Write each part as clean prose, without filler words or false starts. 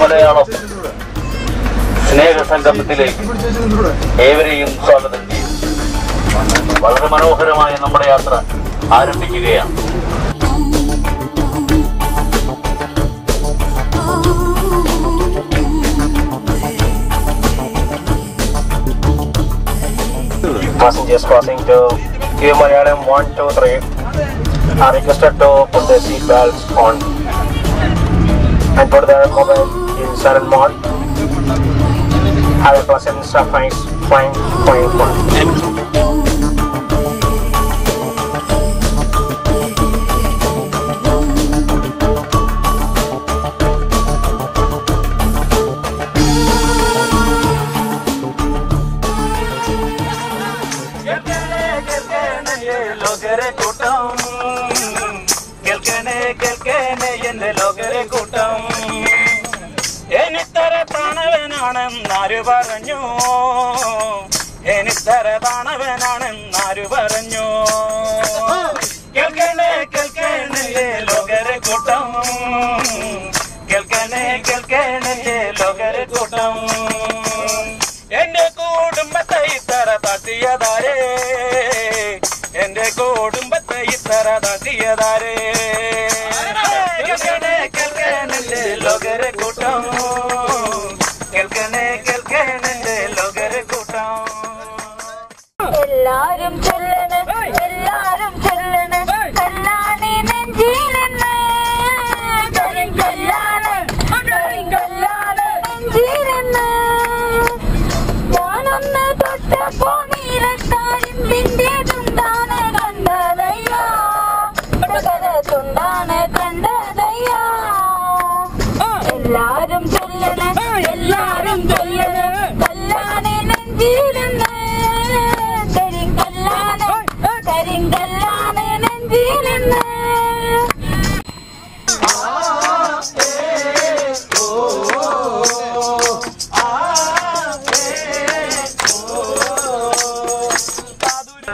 മലയാളം സ്നേഹസംഗമത്തിലേക്ക് ഏവരെയും സ്വാഗതം ചെയ്യും. വളരെ മനോഹരമായ നമ്മുടെ യാത്ര ആരംഭിക്കുകയാണ്. Passengers crossing to Malayalam 1, 2, 3 are requested to put their seat belts on and put their mobile in silent mode. Have a pleasant surprise flying point 1. എനിത്തരതാണവനാണെന്നാരു പറഞ്ഞു, എനിത്തരതാണവനാണെന്നാരു പറഞ്ഞു. കേൾക്കണേ കേൾക്കണേ ലോകരെ കൂട്ടം, കേൾക്കണേ കേൾക്കണേ ലോകരെ കൂട്ടം. എന്റെ കുടുംബത്തെ ഇത്തര തട്ടിയതാരേ, എന്റെ കുടുംബത്തെ ഇത്തര തട്ടിയതാരേ. കേൾക്കണേ കേൾക്കണേ ലോകരെ കൂട്ടം, കേൾക്കണേ കേൾക്കണേ ലോകരെ കൂട്ടം. എല്ലാരും ചൊല്ലണ്, എല്ലാരും ചൊല്ലണ്, കല്ലാണി നെഞ്ചിലെന്ന്, കല്ലാണ് കല്ലാണ് നെഞ്ചിലെന്ന്. ഞാനൊന്ന് തൊട്ടപ്പോ നീലത്താരിമ്പിന്റെ തുണ്ടാണ് കണ്ടതയ്യാ, തുണ്ടാണ് കണ്ടതയ്യാ. എല്ലാരും ചൊല്ലണ്, എല്ലാരും ചൊല്ലണ്, കല്ലാണി നെഞ്ചിലെന്ന്, കരിങ്കല്ലാണ് കരിങ്കല്ലാണ് നെഞ്ചിലെന്ന്.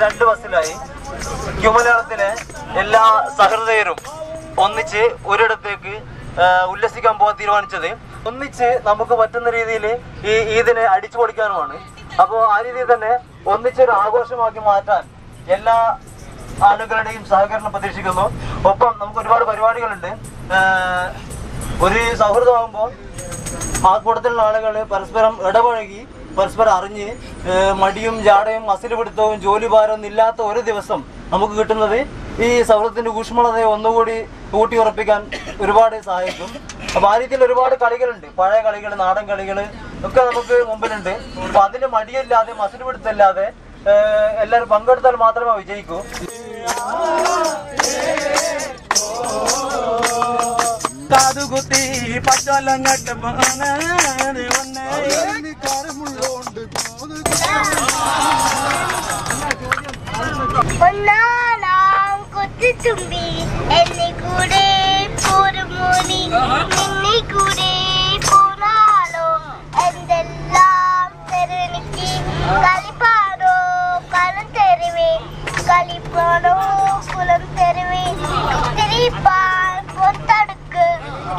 രണ്ട് ബസ്സിലായി മലയാളത്തിലെ എല്ലാ സഹൃദയരും ഒന്നിച്ച് ഒരിടത്തേക്ക് ഉല്ലസിക്കാൻ പോകാൻ തീരുമാനിച്ചത്. ഒന്നിച്ച് നമുക്ക് പറ്റുന്ന രീതിയിൽ ഈ ഈദിനെ അടിച്ചു പൊളിക്കാനുമാണ്. അപ്പോൾ ആ രീതിയിൽ തന്നെ ഒന്നിച്ചൊരു ആഘോഷമാക്കി മാറ്റാൻ എല്ലാ ആളുകളുടെയും സഹകരണം പ്രതീക്ഷിക്കുന്നു. ഒപ്പം നമുക്ക് ഒരുപാട് പരിപാടികളുണ്ട്. ഒരു സൗഹൃദമാകുമ്പോൾ ആ കൂട്ടത്തിലുള്ള ആളുകൾ പരസ്പരം ഇടപഴകി പരസ്പരം അറിഞ്ഞ് മടിയും ജാടയും മസിൽ പിടുത്തവും ജോലി ഭാരമൊന്നും ഇല്ലാത്ത ഒരു ദിവസം നമുക്ക് കിട്ടുന്നത് ഈ സൗഹൃദത്തിന്റെ ഊഷ്മളതയെ ഒന്നുകൂടി ഊട്ടിയുറപ്പിക്കാൻ ഒരുപാട് സഹായിക്കും. അപ്പൊ ആ രീതിയിൽ ഒരുപാട് കളികളുണ്ട്. പഴയ കളികൾ, നാടൻ കളികൾ ഒക്കെ നമുക്ക് മുമ്പിലുണ്ട്. അപ്പൊ അതിന് മടിയില്ലാതെ മസിൽ പിടുത്തല്ലാതെ എല്ലാവരും പങ്കെടുത്താൽ മാത്രമേ വിജയിക്കൂ. കാതുകുത്തി പച്ചലങ്ങട്ട് കൊച്ചുമ്പി എന്നെ കൂടെ പോരുമോനി, നിന്നെ കൂടെ പോരാളോ. എന്തെല്ലാം തെരുവെനിക്ക് കളിപ്പാടോ കളം തെരുവേ, കളിപ്പാടോ കുളം തെരുവേ. തിരിപ്പാൻ പൊത്തടുക്ക്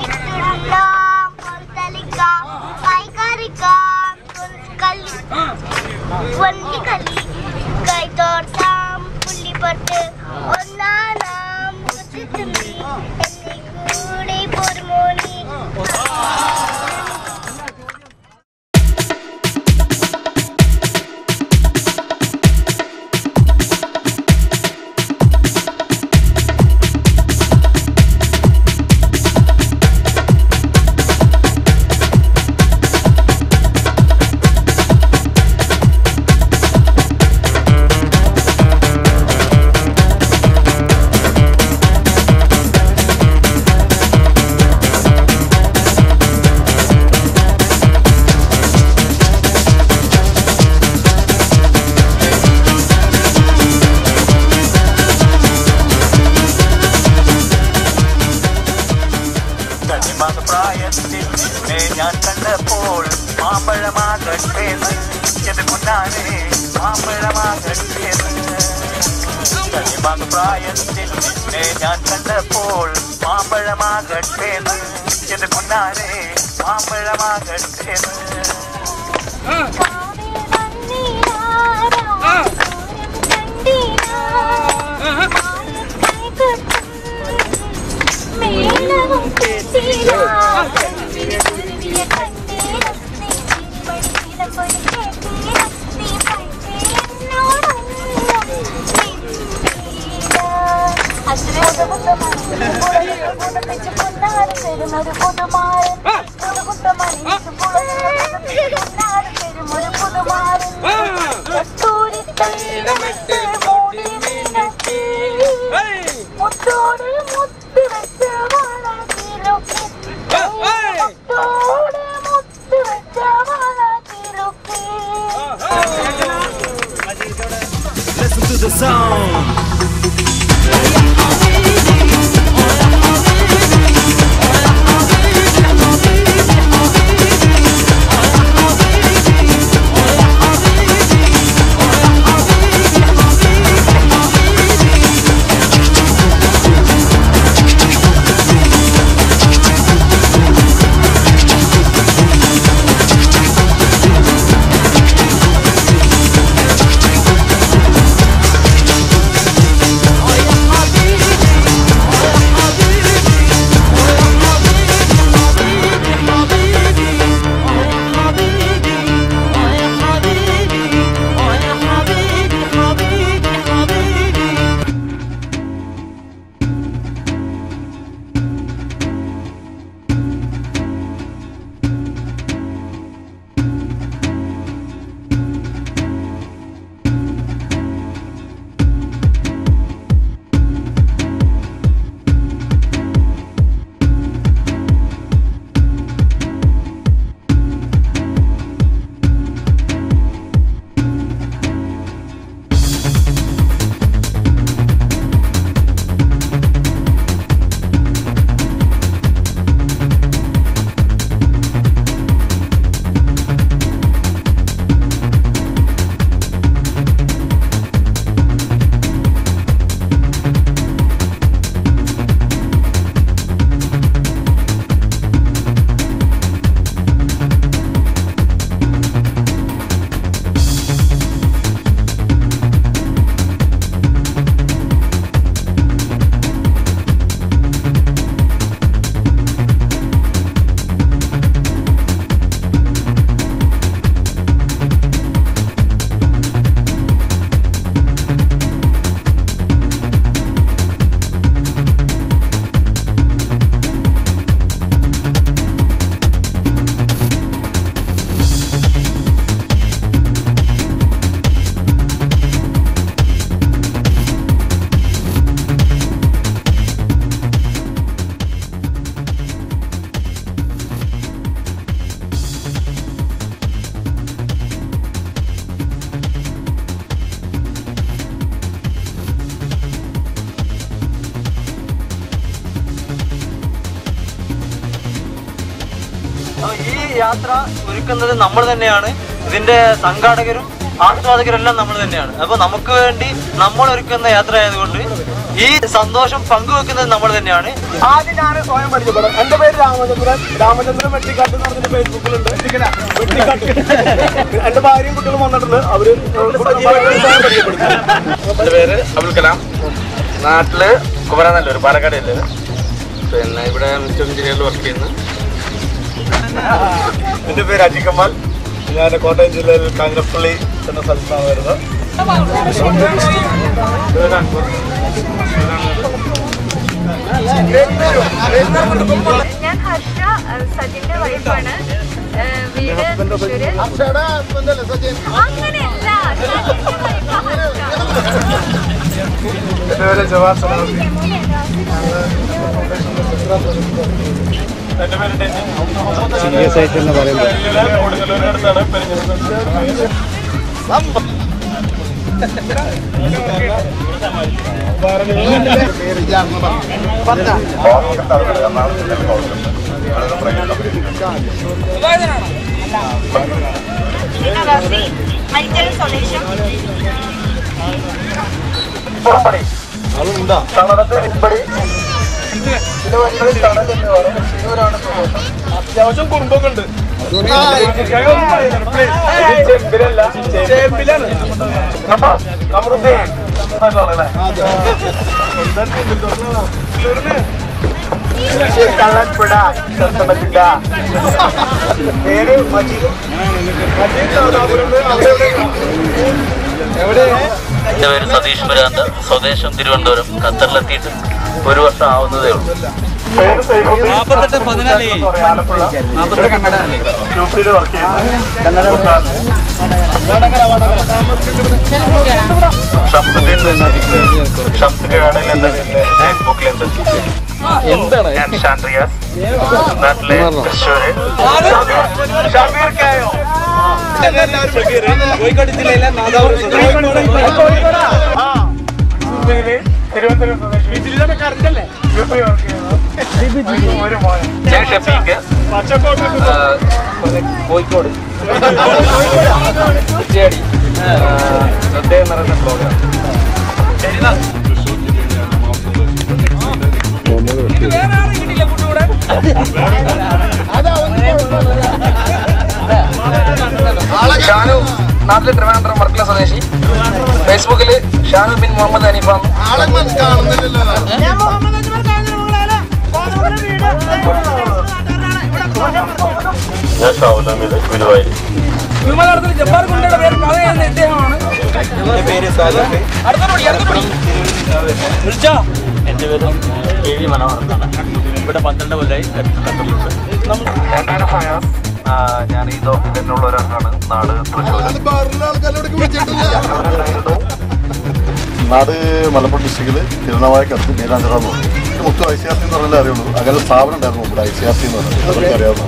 ഇട്ടുണ്ടാം പൊന്തലിക്കാം, കൈകാരിക്കാം മാമ്പഴമാകട്ടേന്ന് എന്റെ പൊന്നാനെ മാമ്പഴമാകട്ടേന്ന് പ്രായത്തിൽ നിന്നെ ഞാൻ കണ്ടപ്പോൾ മാമ്പഴമാകട്ടേന്ന് എന്റെ Ponnane മാമ്പഴമാകട്ടേന്ന് Listen to the song. ഈ യാത്ര ഒരുക്കുന്നത് നമ്മൾ തന്നെയാണ്. ഇതിന്റെ സംഘാടകരും ആസ്വാദകരെല്ലാം നമ്മൾ തന്നെയാണ്. അപ്പൊ നമുക്ക് വേണ്ടി നമ്മൾ ഒരുക്കുന്ന യാത്ര ആയതുകൊണ്ട് ഈ സന്തോഷം പങ്കുവെക്കുന്നത് നമ്മൾ തന്നെയാണ്. ആദ്യം ഞാൻ സ്വയം പരിചയപ്പെടാം. എന്റെ പേര് രാമചന്ദ്രൻ വെട്ടിക്കാട്ട് എന്ന് പറഞ്ഞ ഫേസ്ബുക്കിലുണ്ട്. എന്റെ ഭാര്യയും കുട്ടികളും വന്നിട്ടുണ്ട്. അവര് എന്റെ പേര് അബുൽ കലാം. നാട്ടില് കുമരനല്ലൂർ പാലക്കാട് ജില്ലയില്. പിന്നെ ഇവിടെ മിസ്റ്റർ എഞ്ചിനീയറിൽ വർക്ക് ചെയ്യുന്നു. എന്റെ പേര് അജി കമാൽ. ഞാൻ കോട്ടയം ജില്ലയിൽ കാഞ്ഞിരപ്പള്ളി എന്ന സ്ഥലത്താണ് വരുന്നത്. ഞാൻ ഹർഷ, സജിന്റെ വൈഫാണ്. വീട് അങ്ങനെയല്ല, എന്റെ പേര് ജവാസ്. എന്റെ പേര് എന്ന് പറയുന്നത് റസി മൈറ്റൽ സ്വദേശം. അത്യാവശ്യം കുടുംബമൊക്കെ ഉണ്ട്. ചേമ്പിലാണ്. കള്ളൻപുഴ പേര് എവിടെ? എൻ്റെ പേര് സതീഷ് പരാന്ത്, സ്വദേശം തിരുവനന്തപുരം. ഖത്തറിലെത്തിയിട്ട് 1 വർഷം ആവുന്നതേ ഉള്ളൂ. നാട്ടിലെ തൃശ്ശൂര്. കോഴിക്കോട് ജില്ലയിലെ ഞാൻ ഷഫീഖ്, കോഴിക്കോട് കുറ്റിയാടി. ശ്രദ്ധ എന്ന് പറയുന്ന പ്രോഗ്രാം. ഷാനു, നാട്ടിലെ ട്രിവാൻഡ്രം വർക്കല സ്വദേശി. ഫേസ്ബുക്കില് ഷാനു ബിൻ മുഹമ്മദ് ഹനീഫ. ഞാൻ ഷാവുലാമിത് ഗുരുവായൂർ. ജബ്ബാർ കുണ്ടയുടെ പേര് പറയുന്ന ഇദ്ദേഹമാണ്. എൻ്റെ പേര് KV മനോഹരനാണ്. ഇവിടെ 12 കൊല്ലമായി ഖത്തറിലുണ്ട്. ഞാൻ ഈ ദോഹത്തിലുള്ള ഒരാളാണ്. നാട് തൃശ്ശൂർ. നാട് മലപ്പുറം ഡിസ്ട്രിക്റ്റിൽ തിരുനാവായക്കടുത്ത് നീലാഞ്ചിറ എന്ന് പറയും. മൊത്തം ICRC എന്ന് പറഞ്ഞാലേ അറിയുള്ളൂ. അങ്ങനെ സ്ഥാപനം ഉണ്ടായിരുന്നു ഇവിടെ ICRC എന്ന് പറയുന്നത്. അതൊക്കെ അറിയാവുന്ന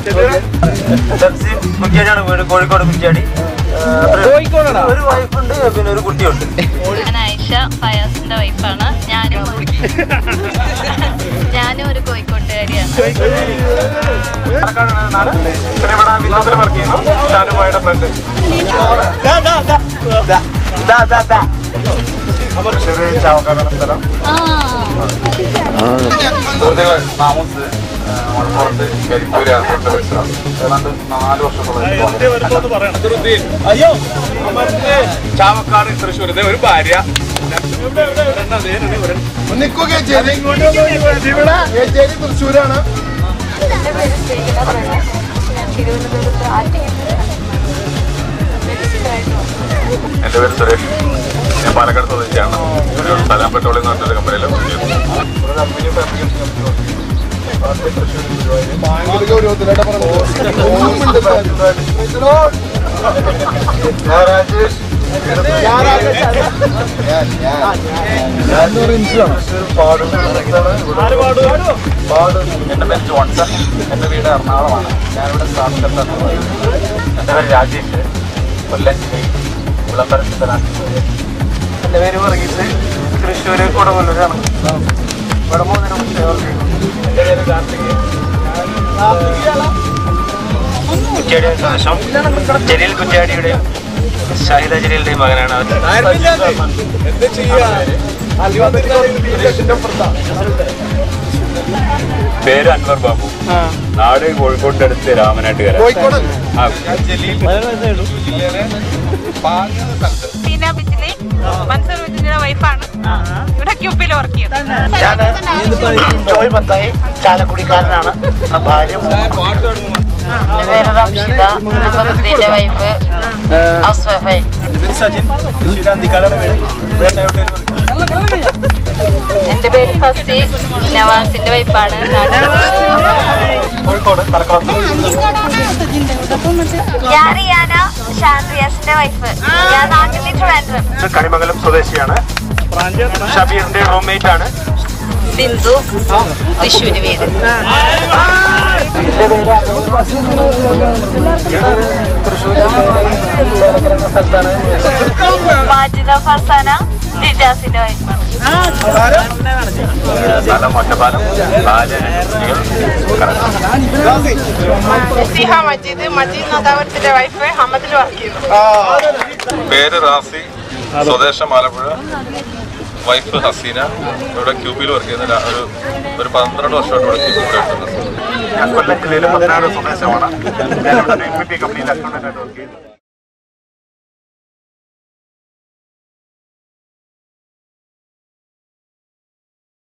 കുറ്റിയാടിയാണ് വീട്, കോഴിക്കോട് കുറ്റിയാടി. ഒരു വൈഫുണ്ട്, പിന്നെ ഒരു കുട്ടിയുണ്ട്. ഞാൻ ആയിഷ ഫയാസിന്റെ വൈഫാണ്. ഞാനും ഒരു കോഴിക്കോട്ടുകാരിയാണ്. താമസ് മലപ്പുറത്ത് കരിപ്പൂര് ഏതാണ്ട് 4 വർഷത്തോളം. ചാവക്കാട് തൃശ്ശൂർ. ഒരു ഭാര്യ. തൃശ്ശൂരാണ്. എന്റെ പേര് ശ്രീകല പ്രണവ്. ഞാൻ തിരുവനന്തപുരത്ത് എൻ്റെ പേര് സുരേഷ്. ഞാൻ പാലക്കാട് സ്വദേശിയാണ്. ഒരു സ്ഥലം പെട്രോളിയം എന്ന് പറഞ്ഞൊരു കമ്പനിയിൽ എൻ്റെ പേര് ജോൺസൺ. എൻ്റെ വീട് എറണാകുളമാണ്. ഞാനിവിടെ സ്റ്റാഫിലെത്താണ്. എൻ്റെ പേര് രാജേഷ്. കൊല്ലം ജില്ലയിൽ വിളംബരത്തിലാണ്. എൻ്റെ പേര് വർഗീസ്. തൃശ്ശൂര് കൊടുങ്ങല്ലൂരാണ്. ഇവിടെ 3 എൻ്റെ പേര് കാർത്തിക്. കുറ്റിയാടി സ്വദേശം. ജലീൽ കുറ്റിയാടിയുടെയും ഷാഹിദ ജലീലിന്റെയും മകനാണ് അവൻ. പേര് അൻവർ ബാബു. നാട് കോഴിക്കോടിന്റെ അടുത്ത് രാമനാട്ടുകര. സീന ബിജിലി, മൻസൂർ ബിജിലിയുടെ വൈഫാണ്. ഇവിടെ ക്യൂപ്പിൽ വർക്ക് ചെയ്യുന്നത്. ഞാൻ ജോയ് മത്തായി, ചാലക്കുടിക്കാരനാണ്. ഭാര്യ വൈഫ് ഹൗസ് വൈഫായി. സജിൻ, തൃശ്ശൂരാന്തിക്കാടാണ് വീട്. എന്റെ പേര് ഫസി, നവാസിന്റെ വൈഫാണ്. കോഴിക്കോട് തലക്കുളം. ഞാൻ റിയാന, ഷാൻറിയാസിന്റെ വൈഫ്. ഞാൻ നാട്ടിലെ ട്രിവാൻഡ്രം. കണിമംഗലം സ്വദേശിയാണ്. ഷബീറിന്റെ റൂംമേറ്റ് ആണ്. സിന്ധു, തൃശ്ശൂര് വീട്. മാജിദ ഫർസാന, ജിജാസിന്റെ വൈഫാണ്. സ്ഥലം ഒറ്റപ്പാലം മജീദ് നദാവത്തിന്റെ വൈഫ് ഹമ്മദിൽ വർക്ക് ചെയ്യുന്നു. പേര് റാസി, സ്വദേശം ആലപ്പുഴ, വൈഫ് ഹസീന. ഇവിടെ ക്യൂബിൽ വർക്ക് ചെയ്യുന്ന ഒരു 12 വർഷമായിട്ട് ഇവിടെ ക്യൂബിൽ. ഞാൻ കൊല്ലം ജില്ലയിലെ 16 സ്വദേശമാണ്. ഞാനിവിടെ ഒരു MPP കമ്പനിയിൽ അക്കൗണ്ടന്റായിട്ട് വർക്ക് ചെയ്യുന്നു.